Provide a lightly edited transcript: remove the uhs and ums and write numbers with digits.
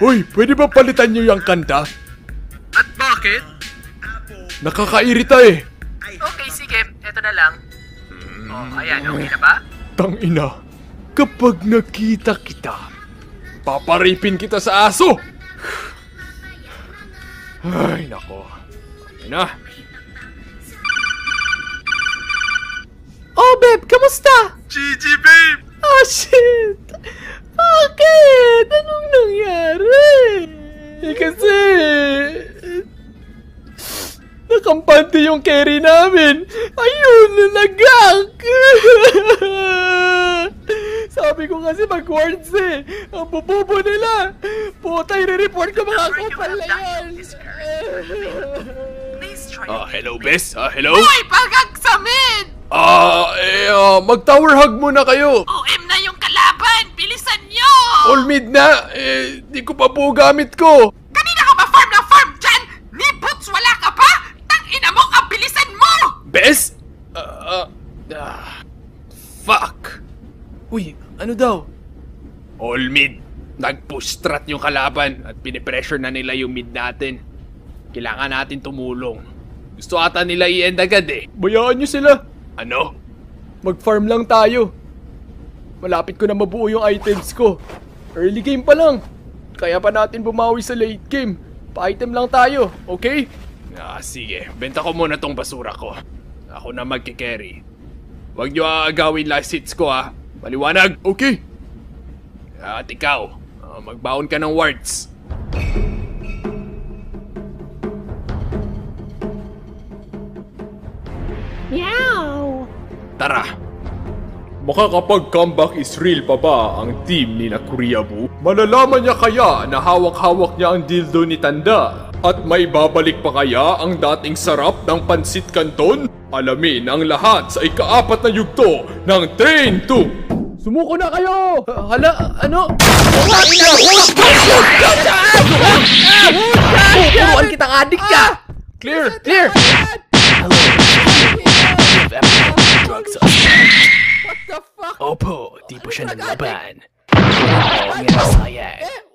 Hoy, pwede ba palitan nyo yung kanta? At bakit? Nakakairita eh. Okay, sige. Ito na lang. Ayan. Okay na ba? Tangina, kapag nakita kita, paparipin kita sa aso! Ay, nako. Okay na. Oh, babe, kamusta? GG, babe! Oh, shit! Bakit? Anong nangyari? Kasi nakampante yung carry namin. Ayun, nagak. Sabi ko kasi mag-wards eh. Ang bububo nila. Puta, i-report ko mga kupal na yan. Hello, Bes? Hello? Uy, pagkaksamin! Mag-tower hug muna kayo. OM na yung kalaban! Bilisan nyo! All mid na. Di ko pa po gamit ko. Kanina ka ba farm na farm dyan? Ni Boots, wala ka pa? Tangina mo, ang bilisan mo! Bes? Fuck. Uy, ano daw? All mid. Nag-push strat yung kalaban at pinipressure na nila yung mid natin. Kailangan natin tumulong. Gusto ata nila i-end agad eh. Bayaan nyo sila. Ano? Mag-farm lang tayo. Malapit ko na mabuo yung items ko. Early game pa lang. Kaya pa natin bumawi sa late game. Pa-item lang tayo, okay? Sige. Benta ko muna tong basura ko. Ako na magkikerry. Huwag nyo aagawin last hits ko ha. Maliwanag, okay? At ikaw, magbaon ka ng wards. Meow! Tara! Makakapag-comeback is real pa ba ang team ni na Kuriabu? Malalaman niya kaya na hawak-hawak niya ang dildo ni Tanda? At may babalik pa kaya ang dating sarap ng pansit canton? Alamin ang lahat sa ika-4 na yugto ng Train 2! Sumuko na kayo! Hala, ano? Pupuruan kitang adik ka! Clear! Clear! Drugs What the fuck? Opo, di po siya naglaban. Oo nga, sayang.